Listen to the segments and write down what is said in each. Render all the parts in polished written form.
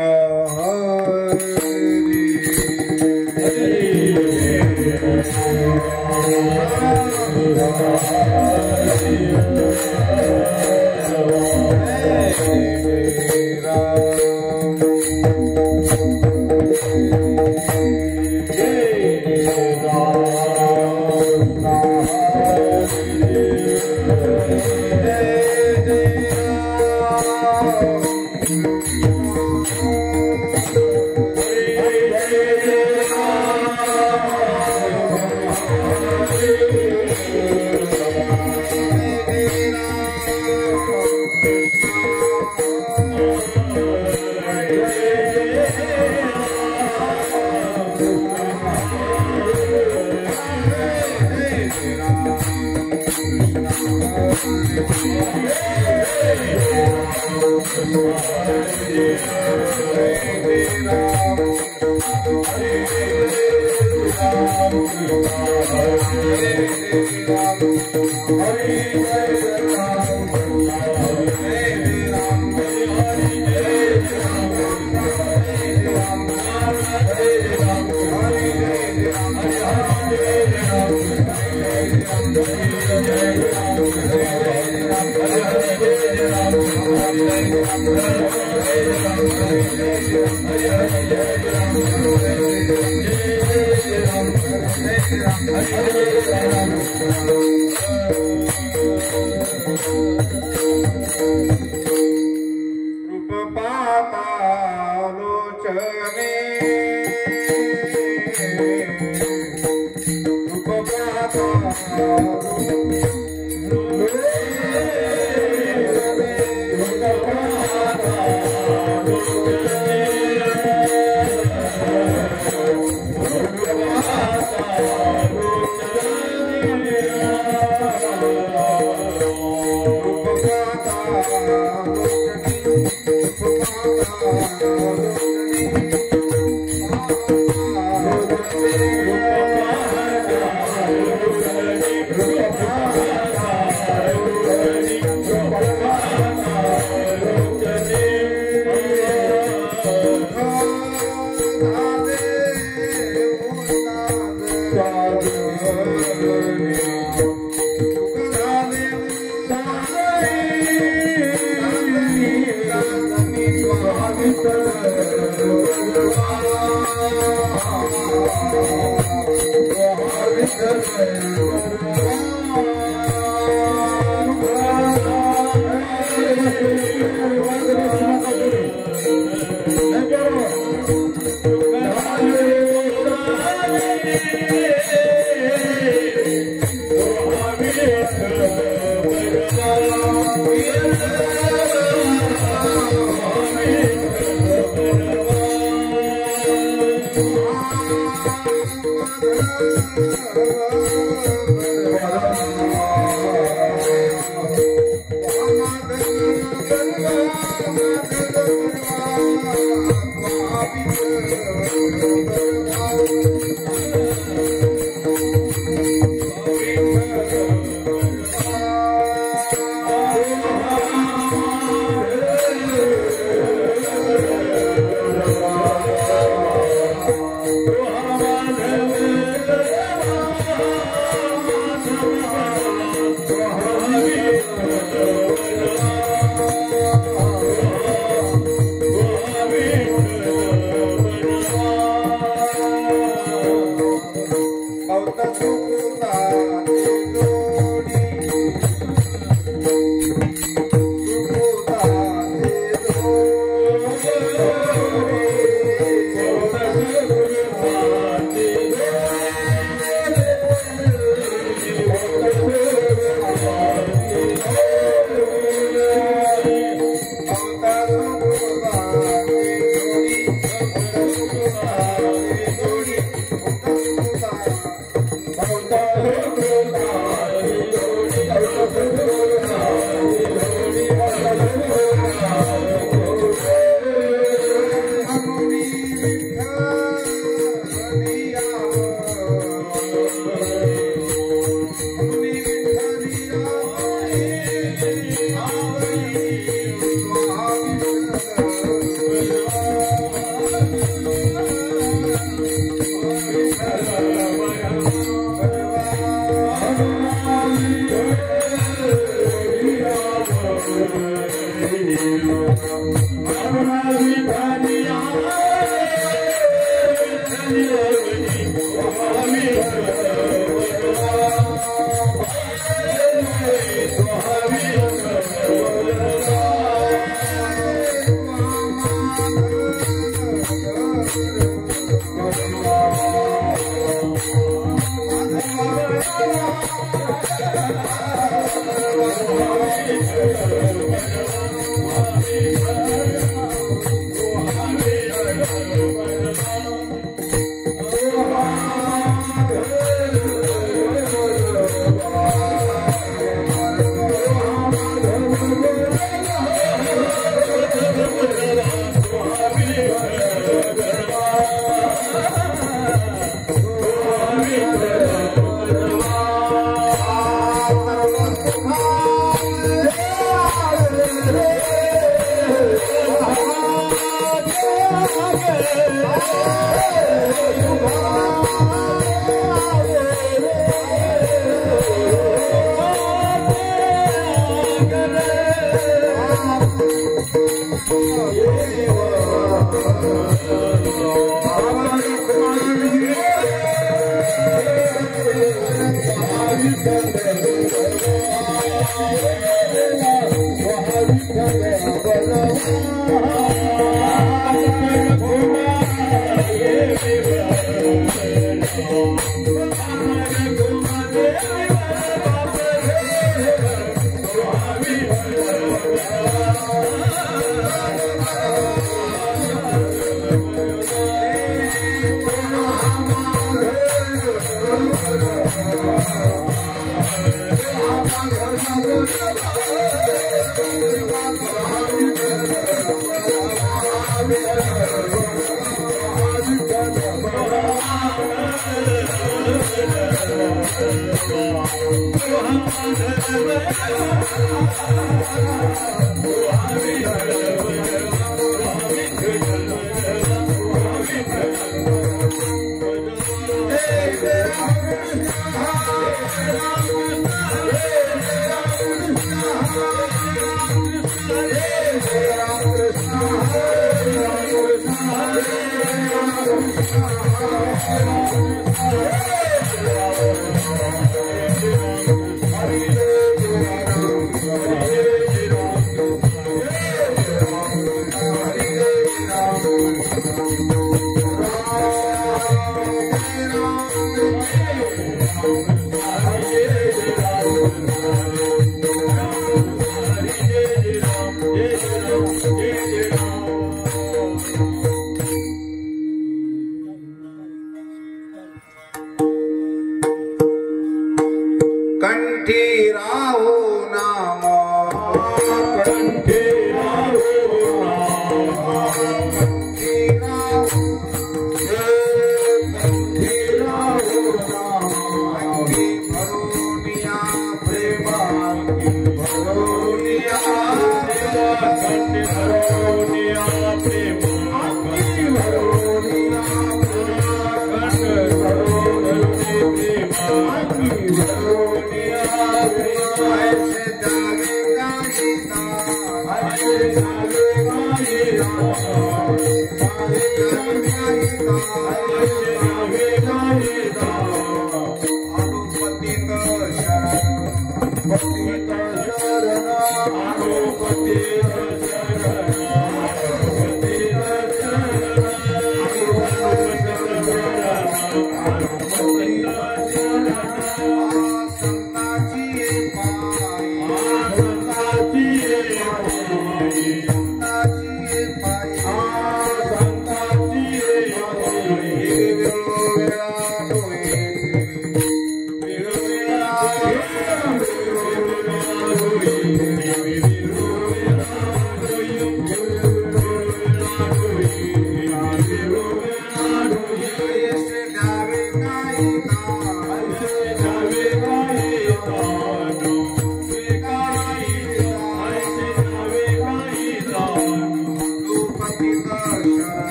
Hare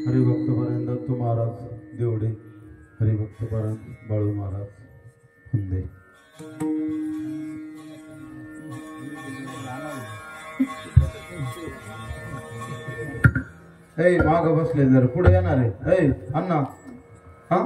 हरिभक्तपर्यंत Dattu Maharaj Devde, हरिभक्तपर्यंत Balu Maharaj फंदे. ऐ माग बसले जर पुढे येणार आहे. ऐ अण्णा हा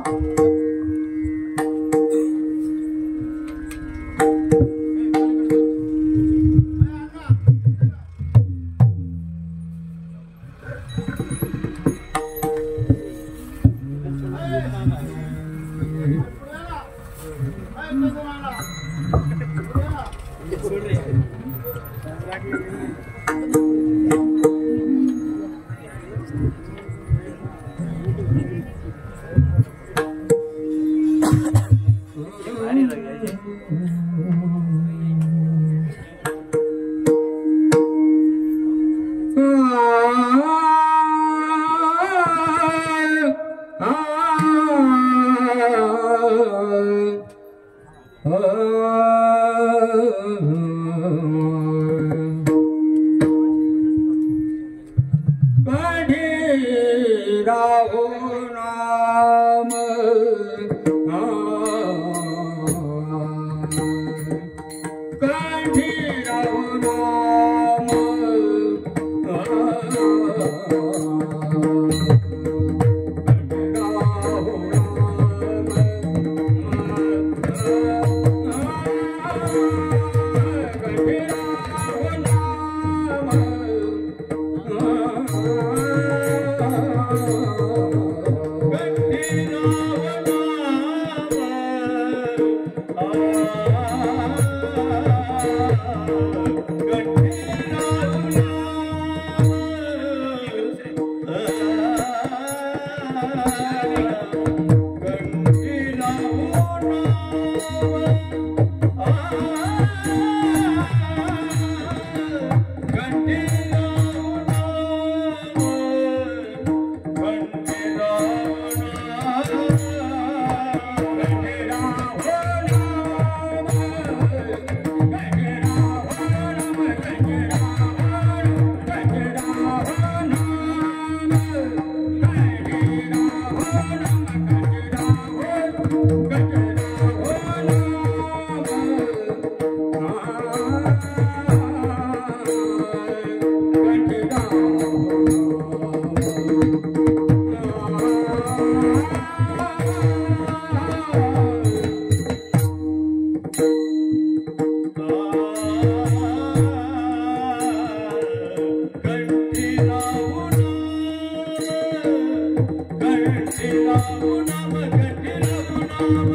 Ram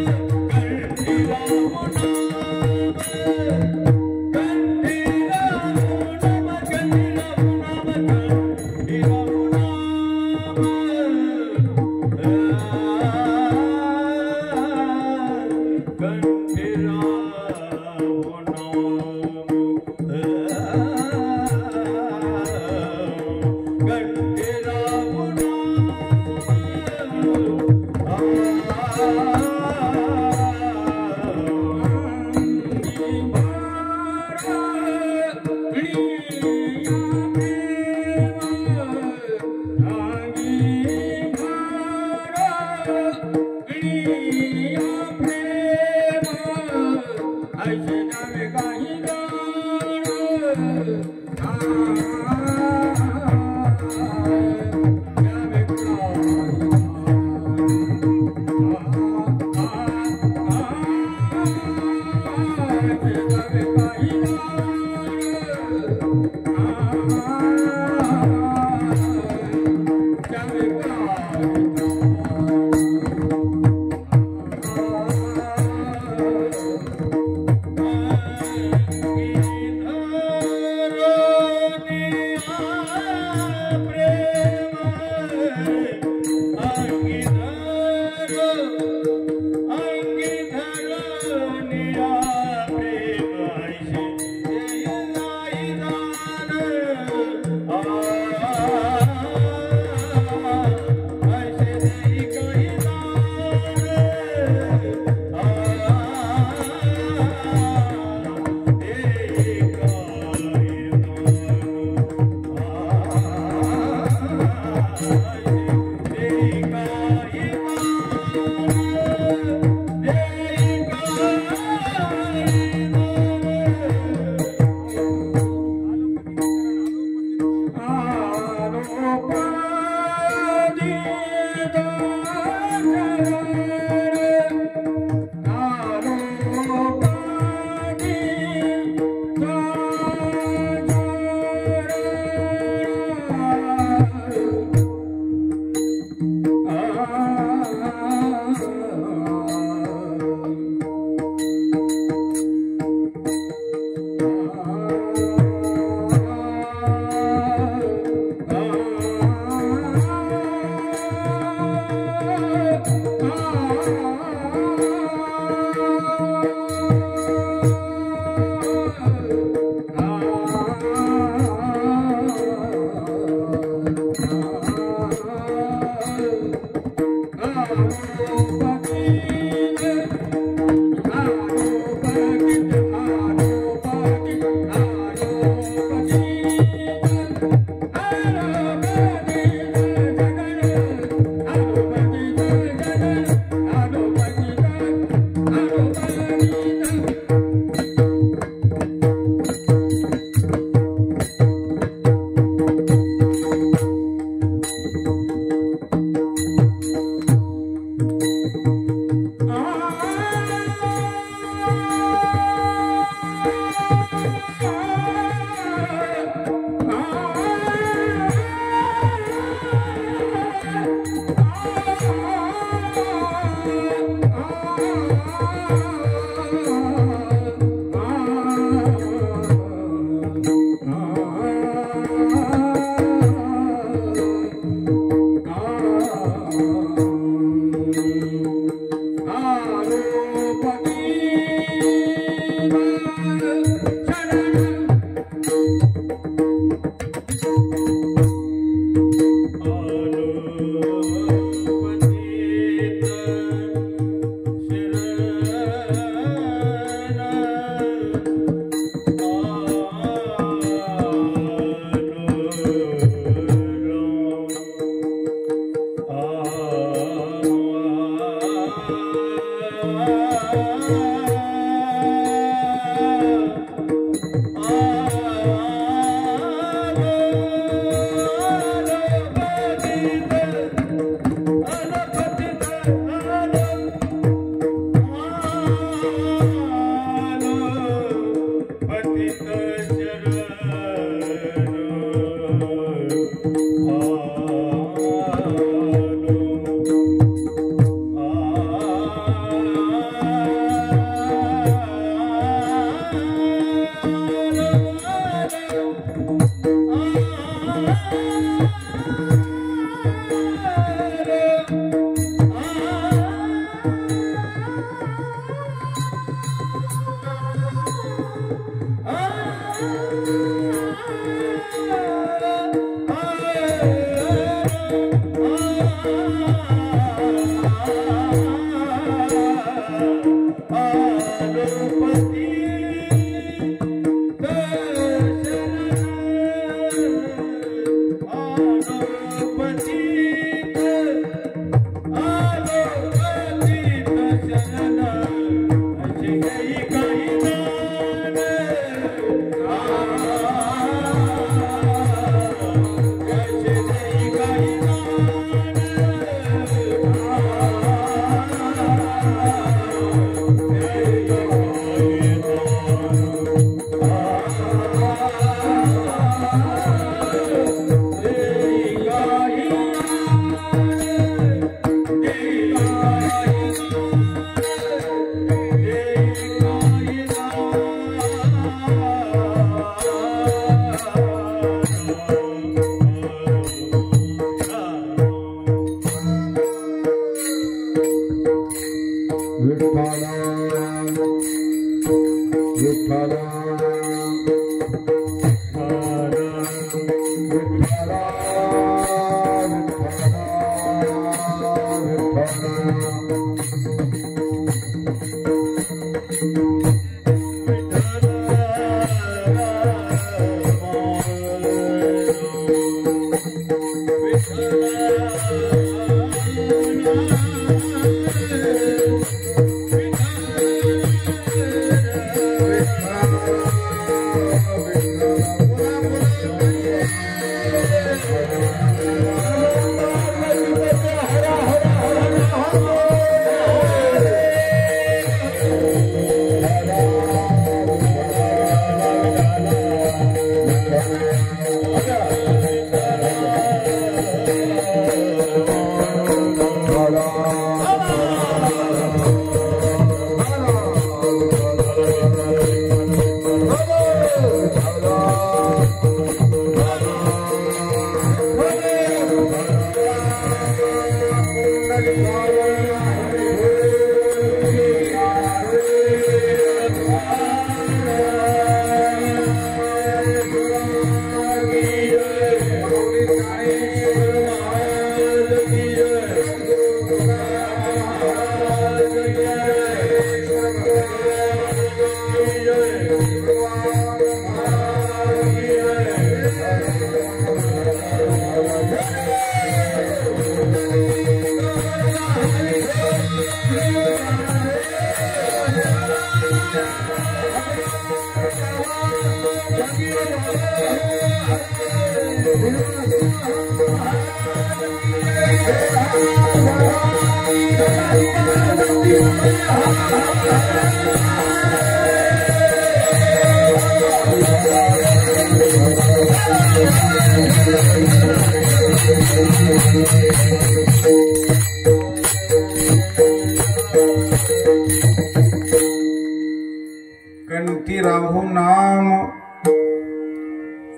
Hello.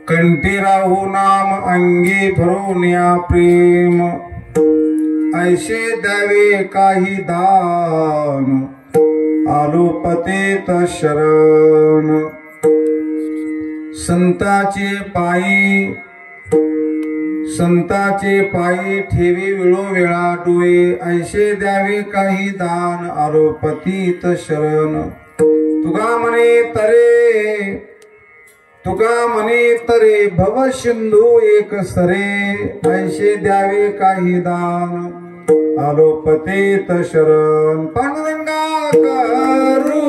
कंठी राहू नाम अंगी भरून या प्रेम ऐसे द्यावे काही दान आलो पतेत शरण संताचे पायी ठेवी वेळो वेळा डोळे ऐसे द्यावे काही दान आलो पतित शरण तुगा म्हणे तरे भव सिंधू एक सरे ऐसे द्यावे काही दान आलो पतेत शरण पांडुरंगा करू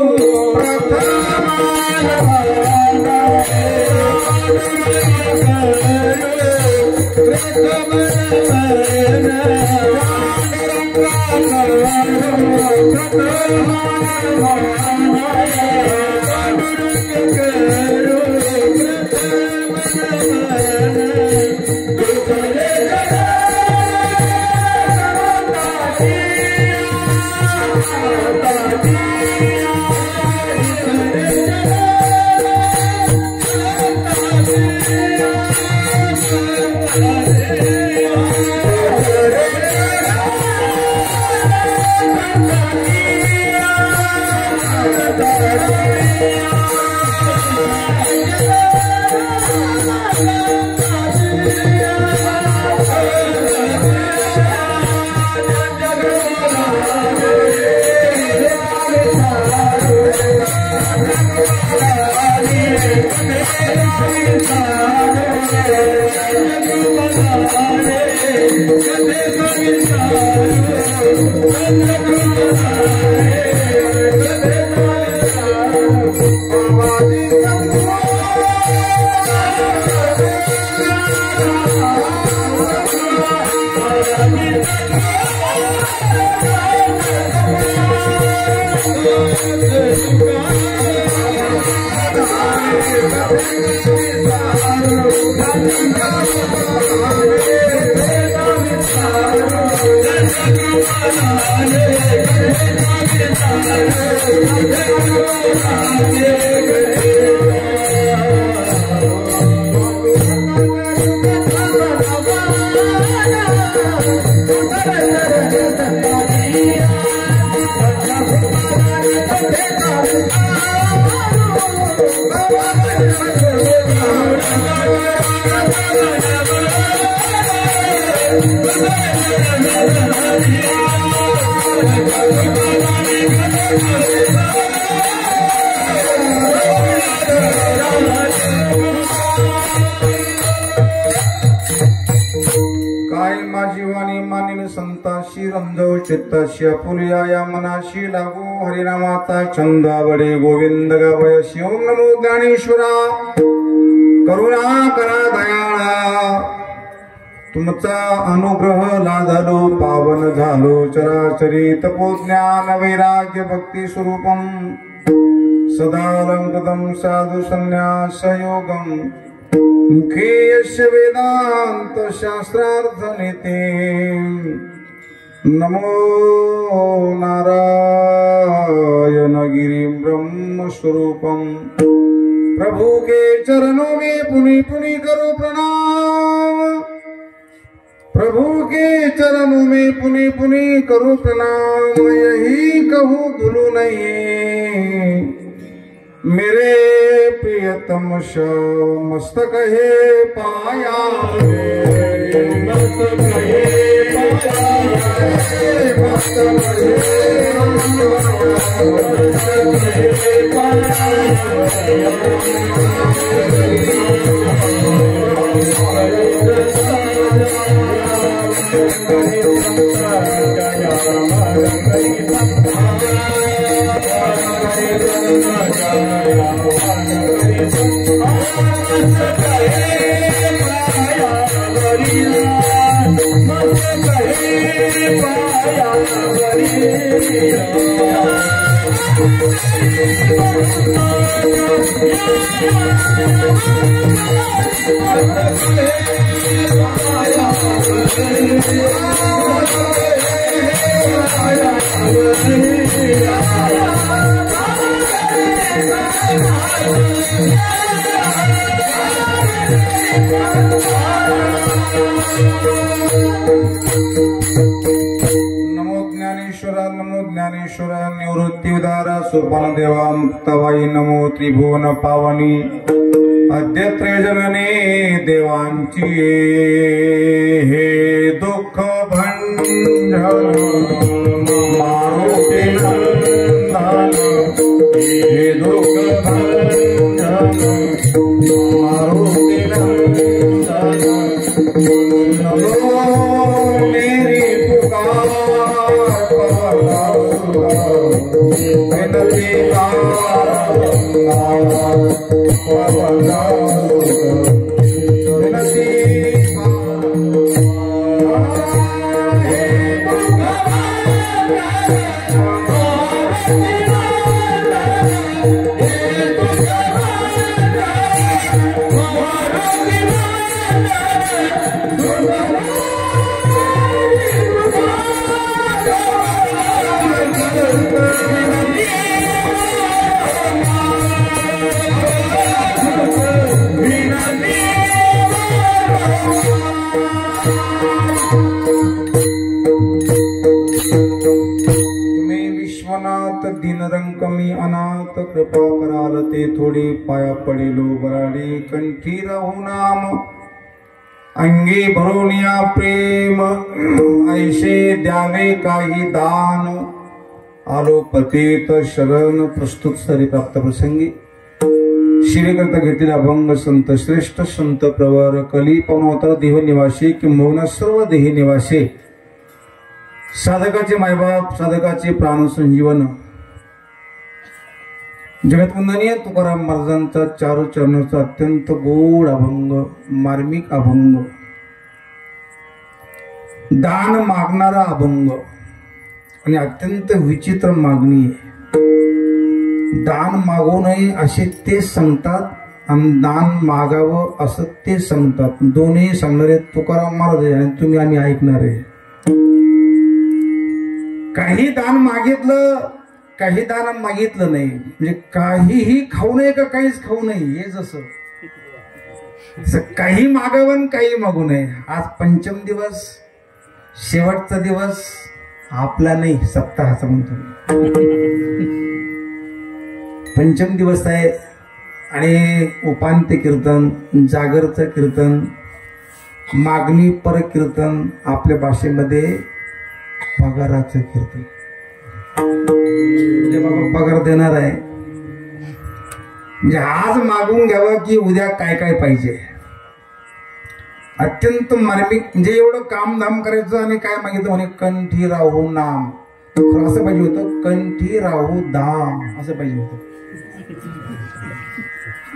Thank you. काय माझी वाणी मानिन संताशी रंजव चित्ताशी आपुलिया या मनाशी लागू हरिनामाचा छंद आवडे गोविंद गावयशी ओम नमो ज्ञानेश्वरा करुणा करा दयाळा तुमचा अनुग्रह लाधलो पावन झालो चराचरी तपोज्ञान वैराग्य भक्ती स्वरूपम सदालंकृतं साधु संन्यास योगम मुखे यस्य वेदांत शास्त्रार्थ नीते नमो नारायण गिरिं ब्रह्म स्वरूपम प्रभु के चरणों में पुनि पुनि करो प्रणाम प्रभु के चरणों में पुनि पुनि करो प्रणाम यही कहूँ भूलू नहीं मेरे प्रियतम मस्तक है पाया मस्तक है ज्ञानेश्वरा निवृत्ती उदारा सोपान देवा मुक्ताबाई नमो त्रिभुवन पावनी अद्यत्रे जनने देवांची हे दुःख भंजन मारुती नंदन हे दुःख भंजन मारुती नंदन नमो मेरी पुकार दिनरंकमी अनाथ कृपा कराल ते थोडी पाया पडिलो बराडी कंठी राहू नाम अंगी भरोनिया प्रेम ऐसे द्यावे काही दान आलो पतित शरण प्रस्तुत सरी प्राप्त प्रसंगी श्रीकर्ता घेतील अभंग संत श्रेष्ठ संत प्रवर कली पवनोत्तर देह निवासी किंबहुना सर्व देही निवासी साधकाचे मायबाप साधकाचे प्राण संजीवन जगतवंदनीय तुकाराम महाराजांचा चारू चरणाचा अत्यंत गोड अभंग मार्मिक अभंग दान मागणारा अभंग आणि अत्यंत विचित्र मागणी आहे। दान मागू नये असे ते सांगतात आणि दान मागावं असं ते सांगतात। दोन्ही सांगणारे तुकाराम महाराज आहे आणि तुम्ही आम्ही ऐकणार आहे। काही दान मागितलं काही दान मागितलं नाही म्हणजे काहीही खाऊ नये का काहीच खाऊ नये हे जसं काही मागावं काही मागू नये। आज पंचम दिवस शेवटचा दिवस आपला नाही सप्ताहाचा म्हणतो पंचम दिवस आहे आणि उपांत्य कीर्तन जागरचं कीर्तन मागणी पर कीर्तन आपल्या भाषेमध्ये पगाराचं कीर्तन म्हणजे बाबा पगार देणार आहे, म्हणजे आज मागून घ्यावं की उद्या काय काय पाहिजे. अत्यंत मार्मिक, म्हणजे एवढं काम धाम करायचं आणि काय मागितलं म्हणे कंठी राहू नाम. असं पाहिजे होतं, कंठी राहू धाम असं पाहिजे होतं.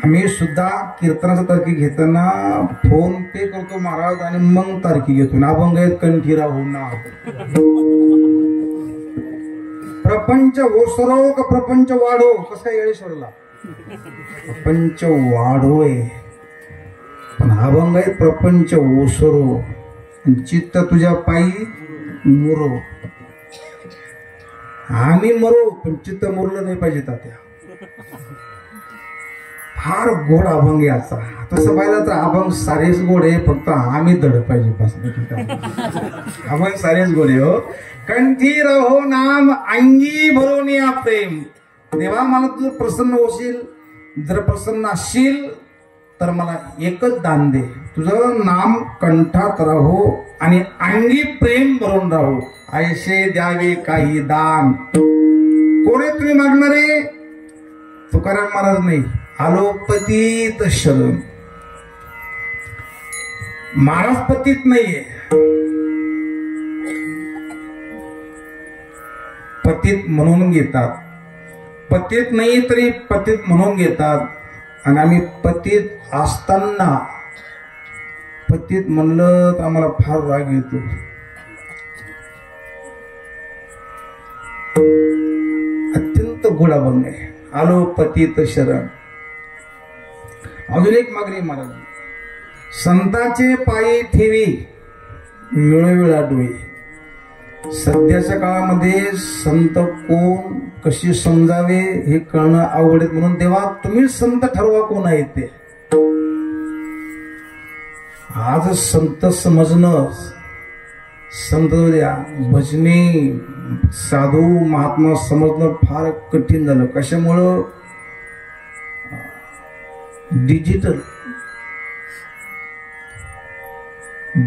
आम्ही सुद्धा कीर्तनाचा तारखी घेताना फोन पे करतो महाराज आणि मग तारखी घेतो. अभंग आहेत कंठी राहू नाम. प्रपंच ओसरो का प्रपंच वाढो, कसं काय येळेश्वरला प्रपंच वाढोय, पण अभंग आहे प्रपंच ओसरो, चित्त तुझ्या पायी मुरो. आम्ही मरो पण चित्त मुरलं नाही पाहिजे तात्या. फार गोड अभंग याचा. तसं पाहिलं तर अभंग सारेच गोड आहे, फक्त आम्ही दड पाहिजे बस. अभंग सारेच गोड आहे हो. कंठी रहो नाम अंगी भरोनिया प्रेम. देवा मला तू प्रसन्न होशील, जर प्रसन्न असशील तर मला एकच दान दे, तुझं नाम कंठात राहो आणि अंगी प्रेम भरून राहो. ऐसे द्यावे काही दान. कोणे तुम्ही मागणारे? तुकाराम महाराज नाही, आलोपतीत शरण. महाराज पतीत नाहीये, पतीत म्हणून घेतात. पतीत नाही तरी पतीत म्हणून घेतात. आणि आम्ही पतीत असताना पतीत म्हणलं तर आम्हाला फार राग येतो. अत्यंत गोड अभंग आहे. आलो पतीत शरण. अजून एक मागणी महाराज. संतांचे पायी ठेवी वेळोवेळा डोई. सध्याच्या काळामध्ये संत कोण कशी समजावे हे कळणं अवघड आहे. म्हणून देवा तुम्ही संत ठरवा कोण आहे ते. आज संत समजणं, संत द्या भजने साधू महात्मा समजणं फार कठीण झालं. कशामुळं? डिजिटल.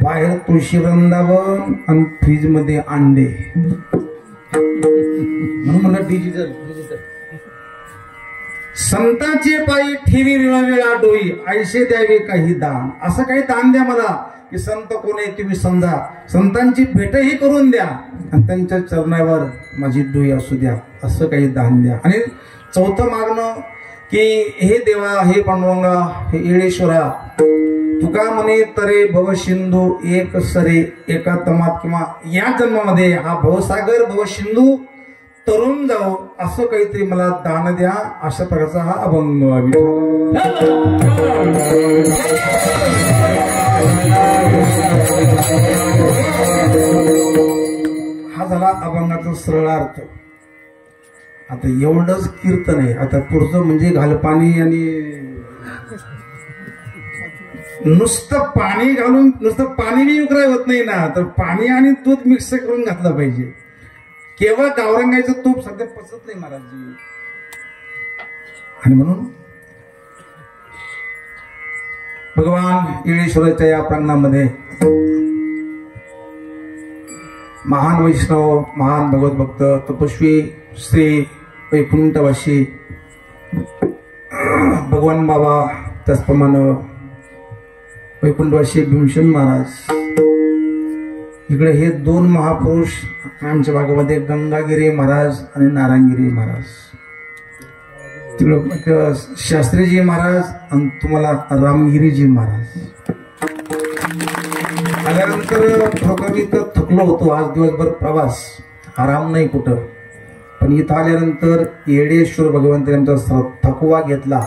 बाहेर तुळशी वृंदावन आणि फ्रीज मध्ये अंडे, म्हणून म्हणलं डिजिटल. संतांचे पायी ठेवी वेळा डोई, ऐसे द्यावे काही दान. असं काही दान द्या मला की संत कोण आहे तुम्ही समजा, संतांची भेटही करून द्या आणि त्यांच्या चरणावर माझी डोई असू द्या, असं काही दान द्या. आणि चौथं मागणं की हे देवा, हे पांडुरंगा, हे येळेश्वरा, तुका म्हणे तरे भवसिंधू एक सरे एका तमात, किंवा या जन्मामध्ये हा भवसागर भवसिंधू तरुण जाऊ, असं काहीतरी मला दान द्या. अशा प्रकारचा हा अभंग. हा झाला अभंगाचा सरळ अर्थ. आता एवढंच कीर्तन आहे. आता पुढचं म्हणजे घालपाणी आणि नुसतं पाणी घालून नुसतं पाणी बी उकराय होत नाही ना, तर पाणी आणि दूध मिक्स करून घातलं पाहिजे. केवळ गावरंगायचं तूप सध्या पचत नाही महाराजजी. आणि म्हणून भगवान येळेश्वराच्या या प्रांगणामध्ये महान वैष्णव, महान भगवत भक्त, तपस्वी श्री वैकुंठवासी भगवान बाबा, त्याचप्रमाणे वैकुंठवासी भीमसेन महाराज, इकडे हे दोन महापुरुष आमच्या भागामध्ये गंगागिरी महाराज आणि नारायणगिरी महाराज, तिकडे शास्त्रीजी महाराज आणि तुम्हाला रामगिरीजी महाराज. आल्यानंतर खरोखर मी तर थकलो होतो. आज दिवसभर प्रवास, आराम नाही कुठं. पण इथं आल्यानंतर येळेश्वर भगवंतांचा थकवा घेतला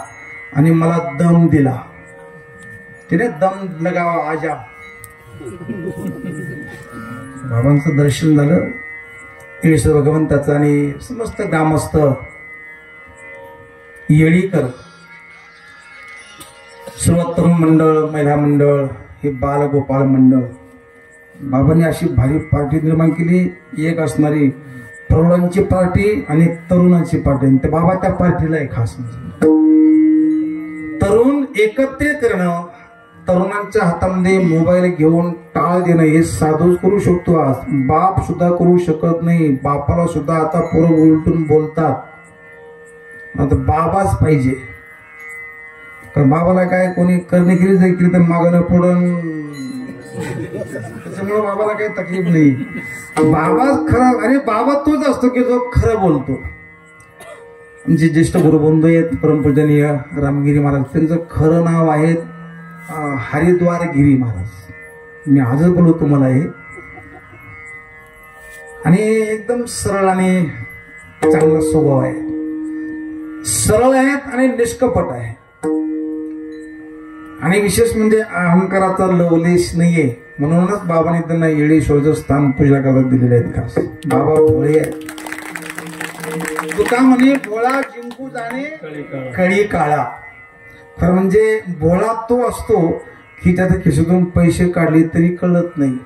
आणि मला दम दिला. तिने दम लगावा आजा. बाबांचं दर्शन झालं येळेश्वर भगवंताचं आणि समस्त ग्रामस्थ येळीकर, सर्व तरुण मंडळ, महिला मंडळ, हे बालगोपाल मंडळ, बाबांनी अशी भारी पार्टी निर्माण केली. एक असणारी प्रौढांची पार्टी आणि तरुणांची पार्टी. ते बाबा त्या पार्टीला आहे खास. म्हणजे तरुण एकत्रित करणं, तरुणांच्या हातामध्ये मोबाईल घेऊन टाळ देणं हे साधूच करू शकतो. आज बाप सुद्धा करू शकत नाही. बापाला सुद्धा आता पोरं उलटून बोलतात. आता बाबाच पाहिजे. कारण बाबाला काय कोणी करणे केली जाईल कीर्तन मागणं पुढं, त्याच्यामुळे बाबाला काही तकलीफ नाही. बाबाच खरा. अरे बाबा तोच असतो की जो खरं बोलतो. जे ज्येष्ठ गुरुबंधू आहेत परमपूजनीय रामगिरी महाराज, त्यांचं खरं नाव आहे हरिद्वार गिरी महाराज. मी आजच बोलू तुम्हाला हे. आणि एकदम सरळ आणि चांगला स्वभाव आहे. सरळ आहेत आणि निष्कपट आहे. आणि विशेष म्हणजे अहंकाराचा लवलेश नाहीये. म्हणूनच बाबांनी त्यांना येळेश्वरचं स्थान पूजा करत दिलेले आहेत. खास बाबा भोळे आहेत. तुका म्हणे भोळा जिंकू जाणे कळी काळा. खरं म्हणजे भोळा तो असतो की त्याच्या खिशातून पैसे काढले तरी कळत नाही.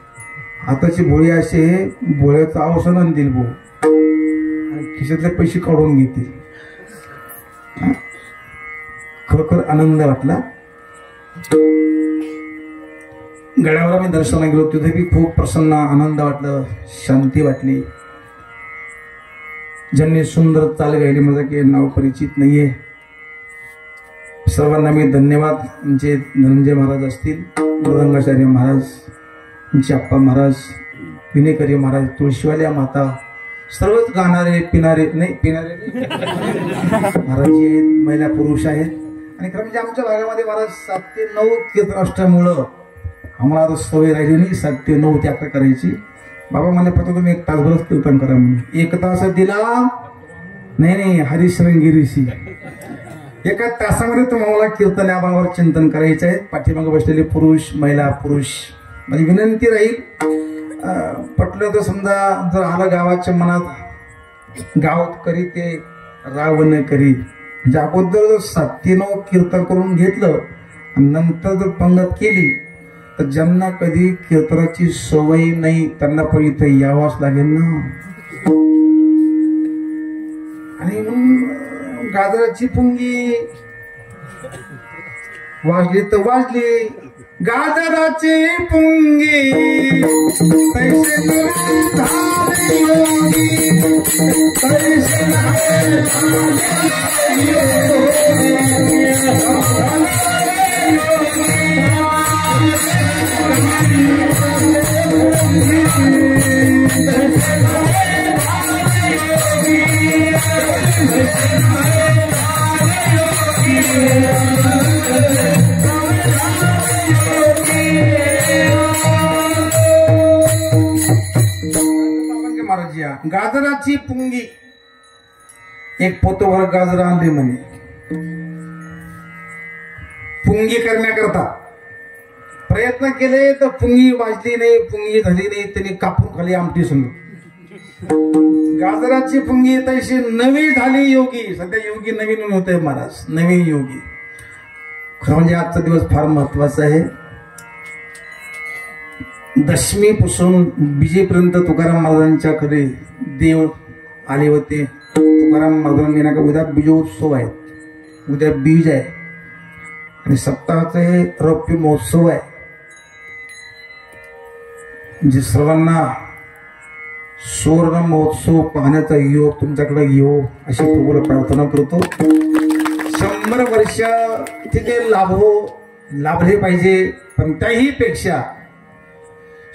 आताची भोळी असे भोळ्याचं अवसान आणतील भो आणि खिशातले पैसे काढून घेतील. खरोखर आनंद वाटला. गडावर आम्ही दर्शनाला गेलो. तिथे खूप प्रसन्न आनंद वाटलं, शांती वाटली. ज्यांनी सुंदर चाल गायली, माझं काही नाव परिचित नाहीये. सर्वांना मी धन्यवाद. आमचे धनंजय महाराज असतील, मृदंगाचार्य महाराज, आमचे अप्पा महाराज, विनेकरी महाराज, तुळशीवाल्या माता, सर्वच गाणारे पिणारे नाही महाराज आहेत, महिला पुरुष आहेत. आणि खरं म्हणजे आमच्या भागामध्ये महाराज 7 ते 9 कीर्तन असल्यामुळं आम्हाला आता सवय राहिली नाही 7 ते 9 त्या करायची. बाबा मला पटत तुम्ही 1 तासभरच कीर्तन करा म्हणून. 1 तास दिला नाही हरिशृंगेरीशी 1 तासामध्ये तुम्हाला कीर्तन या भागावर चिंतन करायचं आहे. पाठीमागे बसलेले पुरुष, महिला, पुरुष, माझी विनंती राहील पटलं तर समजा जर आलं गावाच्या मनात गाव करी ते रावण करी. म्हणजे अगोदर जर 7 ते 9 कीर्तन करून घेतलं आणि नंतर जर पंगत केली तर ज्यांना कधी कीर्तनाची सवय नाही त्यांना पण इथे यावंच लागेल ना. आणि म्हणून गाजराची पुंगी वाजली तर वाजली. गाजराची पुंगी पैसे गाजराची पुंगी. एक पोतभर गाजर आणले म्हणे पुंगी करण्याकरता. प्रयत्न केले तर पुंगी वाजली नाही, पुंगी झाली नाही. त्यांनी कापून खाली आमटी समज. गाजराची पुंगी तशी नवी झाली योगी. सध्या योगी नवीन होते महाराज, नवीन योगी. खरं म्हणजे आजचा दिवस फार महत्वाचा आहे. दशमीपासून बीजेपर्यंत तुकाराम महाराजांच्याकडे देव आले होते. तुकाराम महाराजांनी ना उद्या बीजोत्सव आहे, उद्या बीज आहे आणि सप्ताहाचा हे रौप्य महोत्सव आहे. जे सर्वांना सुवर्ण महोत्सव पाहण्याचा योग तुमच्याकडे येऊ अशी प्रभूला प्रार्थना करतो. 100 वर्ष तिथे लाभले पाहिजे, पण त्याही पेक्षा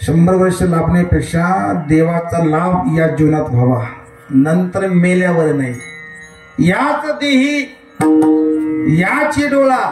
100 वर्ष लाभण्यापेक्षा देवाचा लाभ या जीवनात व्हावा, नंतर मेल्यावर नाही. याच देही याची डोळा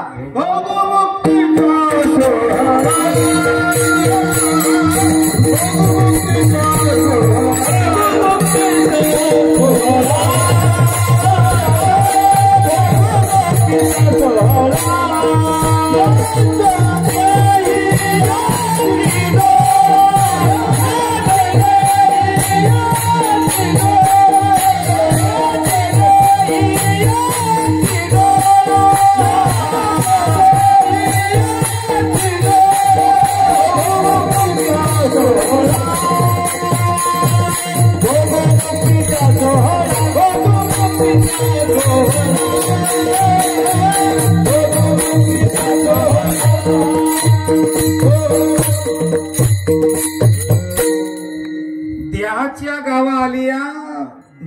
देवाच्या गावा आलिया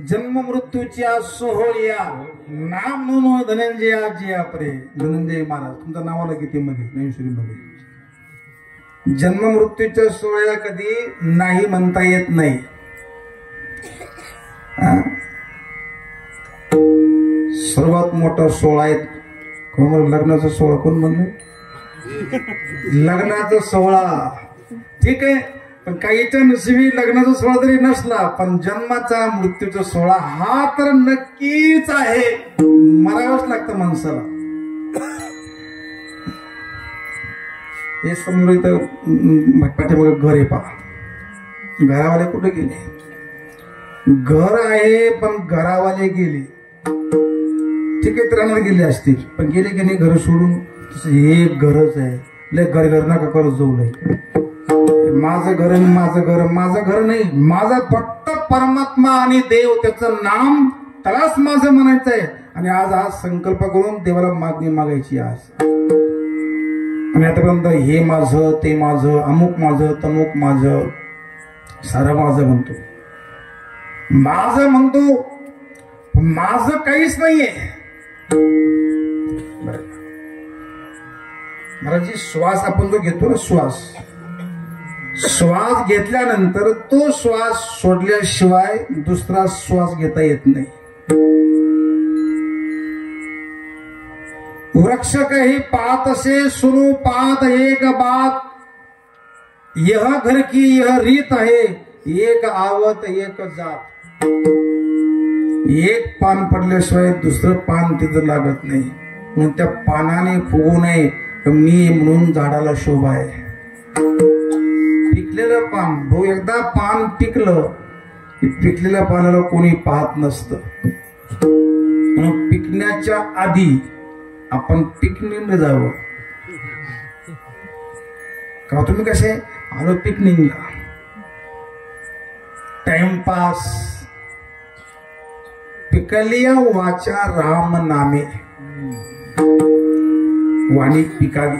जन्म मृत्यूच्या सोहळ्या नाम म्हणून धनंजया जिया परे. धनंजय महाराज तुमच्या नावाला गीतेमध्ये ज्ञानेश्वरीमध्ये जन्म मृत्यूच्या सोहळ्या कधी नाही म्हणता येत नाही. सर्वात मोठा सोहळा आहे लग्नाचा सोहळा. कोण म्हणलं लग्नाचा सोहळा ठीक आहे, पण काहीच्या नशिबी लग्नाचा सोहळा जरी नसला पण जन्माचा मृत्यूचा सोहळा हा तर नक्कीच आहे. मरावंच लागतं माणसाला. हे समोर इथं पाठीमागे घर आहे पहा. घरावाले कुठे गेले? घर आहे पण घरावाले गेले. ठीक आहे राहणार गेले असतील पण गेले की नाही घर सोडून. हे घरच आहे. लय घर घर नका करत जाऊ. लय माझं घर आणि माझं घर. माझं घर नाही, माझा फक्त परमात्मा आणि देव त्याचं नाम त्यालाच माझं म्हणायचं आहे. आणि आज संकल्प करून देवाला मागणी मागायची आज. आणि आतापर्यंत हे माझं ते माझं अमुक माझं तमुक माझं सारं माझं म्हणतो. माझं काहीच नाहीये. महाराज श्वास आपण जो घेतो ना श्वास घेतल्यानंतर तो श्वास सोडल्याशिवाय दुसरा श्वास घेता येत नाही. वृक्ष कही पात से सुनो पात एक बात. यह घर की यह रीत आहे एक आवत एक जात. एक पान पडल्याशिवाय दुसरं पान तिथं लागत नाही. म्हणून त्या पानाने फुगू नये. मी म्हणून झाडाला शोभा आहे. पिकलेलं पान भाऊ एकदा पान पिकलं की पिकलेल्या पानाला कोणी पाहत नसतं. म्हणून पिकण्याच्या आधी आपण पिकनिकला जावं. का तुम्ही कसे आलो पिकनिकला टाइमपास. पिकलिया वाचा राम नामे वाणी पिकावी.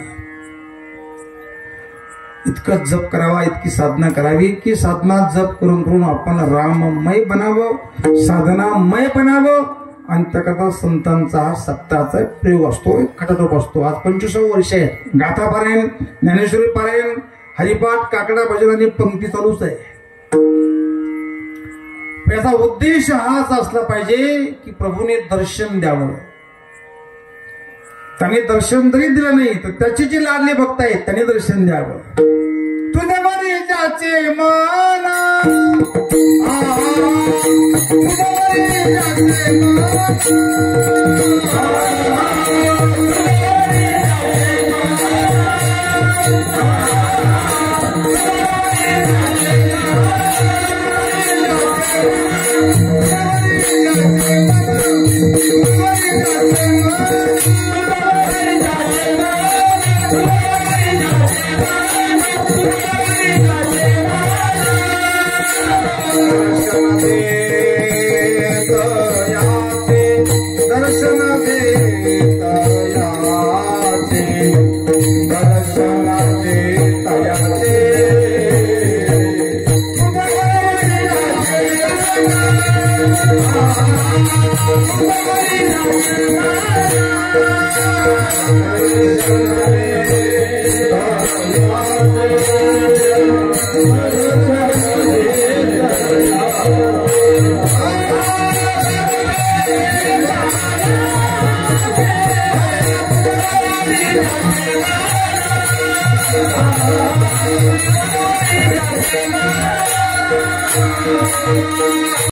इतकं जप करावा इतकी साधना करावी की साधना जप करून करून आपण राममय बनावं साधनामय बनावं. आणि त्याकरता संतांचा हा सप्ताहाचा प्रयोग असतो खटाटोप असतो. आज 25 वर्ष आहे. गाथा पारायण ज्ञानेश्वरी पारायण हरिपाठ काकडा भजन आणि पंक्ती चालूच आहे. याचा उद्देश हाच असला पाहिजे की प्रभूने दर्शन द्यावं. त्याने दर्शन जरी दिलं नाही तर त्याची जी लाडली भक्त आहेत त्यांनी दर्शन द्यावं. तुझे बरे जाचे मना Thank you.